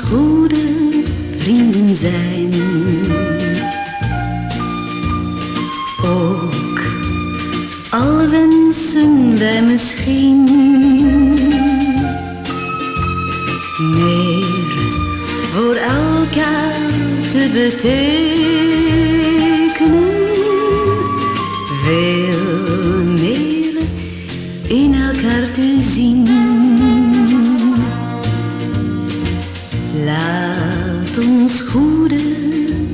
goede vrienden zijn. Ook al wensen wij misschien meer voor elkaar te betekenen, veel meer in elkaar te zien. Laat ons goede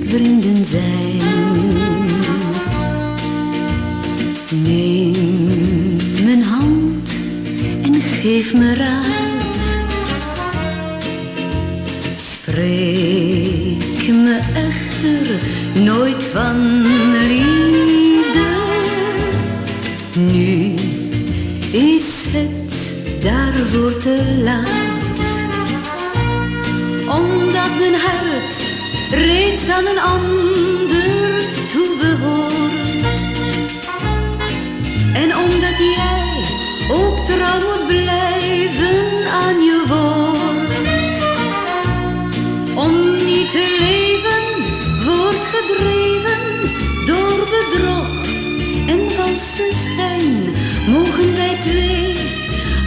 vrienden zijn. Neem mijn hand en geef me raad. Spreek me echter nooit van liefde. Nu is het daarvoor te laat. Omdat mijn hart reeds aan een ander toebehoort. En omdat jij ook trouw moet blijven aan je woord. Om niet te leven wordt gedreven door bedrog en valse schijn. Mogen wij twee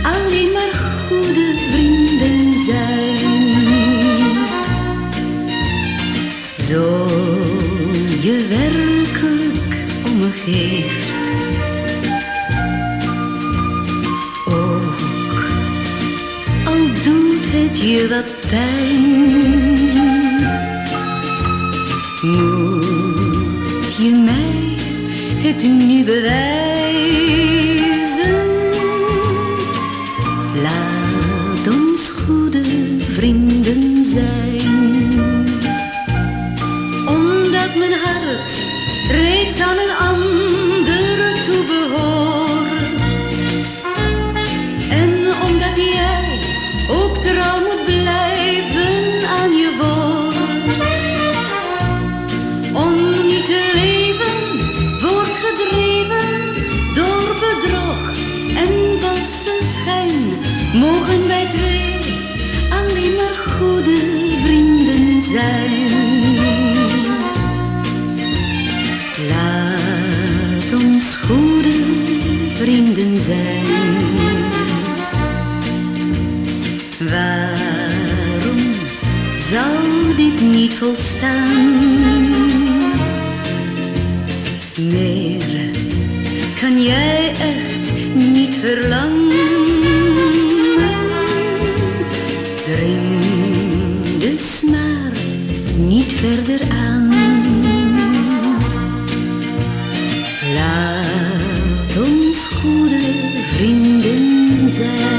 alleen maar goede vrienden zijn. Zo je werkelijk om me geeft, ook al doet het je wat pijn, moet je mij het nu bewijzen. Laat ons goede vrienden zijn. Omdat mijn hart reeds aan een ander toebehoort. En omdat jij ook trouw moet blijven aan je woord. Om niet te leven wordt gedreven door bedrog en valse schijn. Mogen wij twee alleen maar goede vrienden zijn. Laat ons goede vrienden zijn. Waarom zou dit niet volstaan? Meer kan jij echt niet verlangen. Dring dus maar niet verder aan. Laat ons goede vrienden zijn.